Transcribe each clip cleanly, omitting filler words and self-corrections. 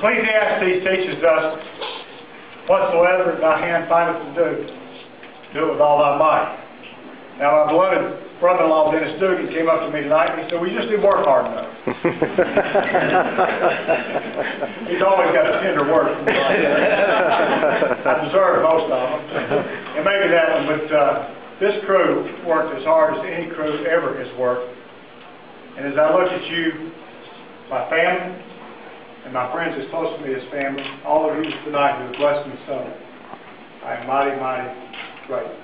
Ecclesiastes teaches us, whatsoever thy hand findeth to do, do it with all thy might. Now, my beloved brother-in-law, Dennis Dugan, came up to me tonight and he said, "We just didn't work hard enough." He's always got a tender word for me. I deserve most of them. And maybe that one, but this crew worked as hard as any crew ever has worked. And as I look at you, my family, and my friends as close to me as family, all of you tonight who have blessed me so, I am mighty, mighty grateful.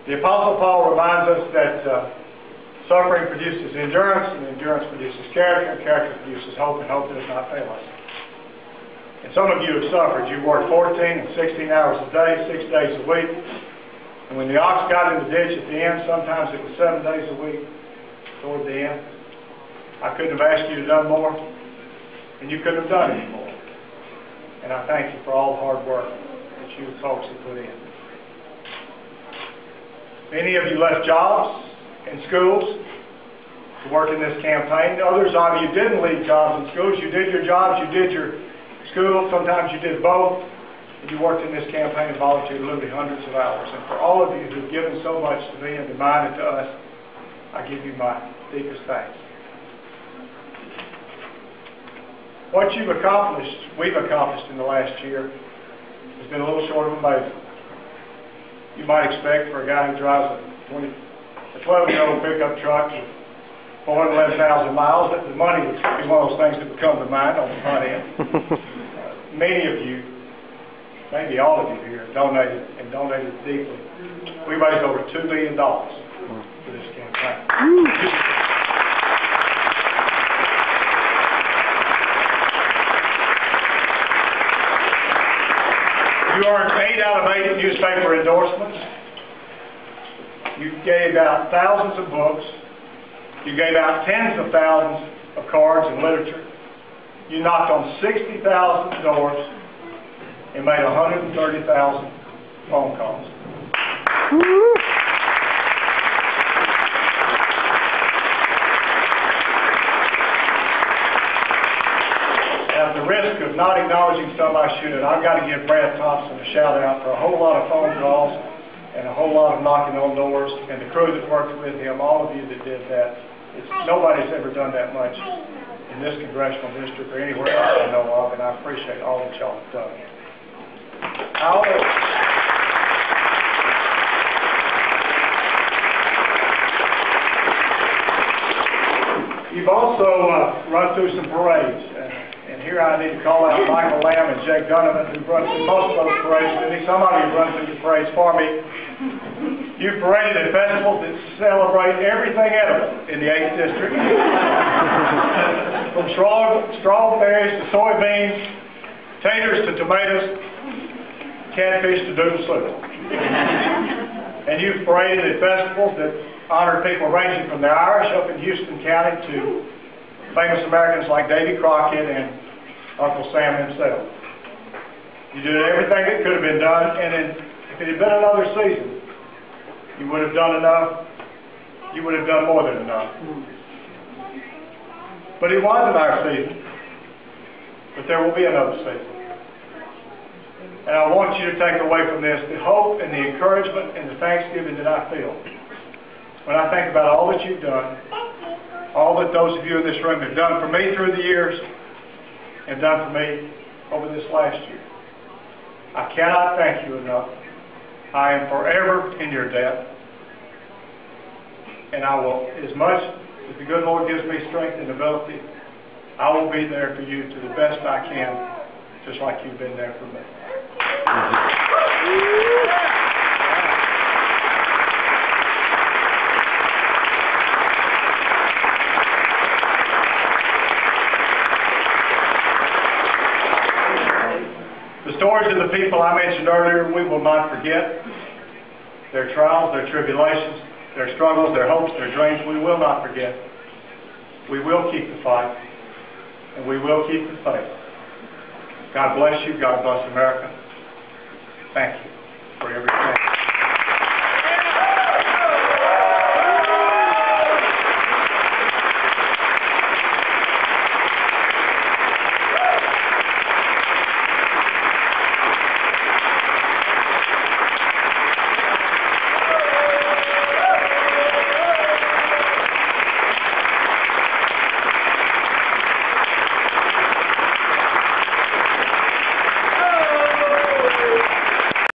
The Apostle Paul reminds us that suffering produces endurance, and endurance produces character, and character produces hope, and hope does not fail us. And some of you have suffered. You've worked 14 and 16 hours a day, 6 days a week. And when the ox got in the ditch at the end, sometimes it was 7 days a week toward the end. I couldn't have asked you to do more, and you couldn't have done any more. And I thank you for all the hard work that you folks have put in. Many of you left jobs and schools to work in this campaign. Others of you didn't leave jobs and schools. You did your jobs, you did your school, sometimes you did both, and you worked in this campaign and volunteered literally hundreds of hours. And for all of you who've given so much to me and to mine and to us, I give you my deepest thanks. What you've accomplished, we've accomplished in the last year, has been a little short of amazing. You might expect for a guy who drives a 12-year-old pickup truck with 411,000 miles, that the money would be one of those things that would come to mind on the front end. Many of you, maybe all of you here, donated and donated deeply. We raised over $2 million for this campaign. You earned 8 out of 8 newspaper endorsements. You gave out thousands of books. You gave out tens of thousands of cards and literature. You knocked on 60,000 doors and made 130,000 phone calls. At the risk of not acknowledging some I should, I've got to give Brad Thompson a shout out for a whole lot of phone calls and a whole lot of knocking on doors, and the crew that worked with him, all of you that did that. Nobody's ever done that much in this congressional district or anywhere else I know of, and I appreciate all that y'all have done. You've also run through some parades. And here I need to call out Michael Lamb and Jake Donovan, who've run through most of those parades with me. Some of you have run through the parades for me. You've paraded at festivals that celebrate everything edible in the 8th District. From strawberries to soybeans, taters to tomatoes, catfish to doodle soup. And you've paraded at festivals that honored people ranging from the Irish up in Houston County to famous Americans like Davy Crockett and Uncle Sam himself. You did everything that could have been done, and if it had been another season, you would have done enough. You would have done more than enough. But it wasn't our season. But there will be another season. And I want you to take away from this the hope and the encouragement and the thanksgiving that I feel when I think about all that you've done, all that those of you in this room have done for me through the years and done for me over this last year. I cannot thank you enough. I am forever in your debt. And I will, as much as the good Lord gives me strength and ability, I will be there for you to the best I can, just like you've been there for me. The stories of the people I mentioned earlier, we will not forget. Their trials, their tribulations, their struggles, their hopes, their dreams, we will not forget. We will keep the fight, and we will keep the faith. God bless you. God bless America. Thank you.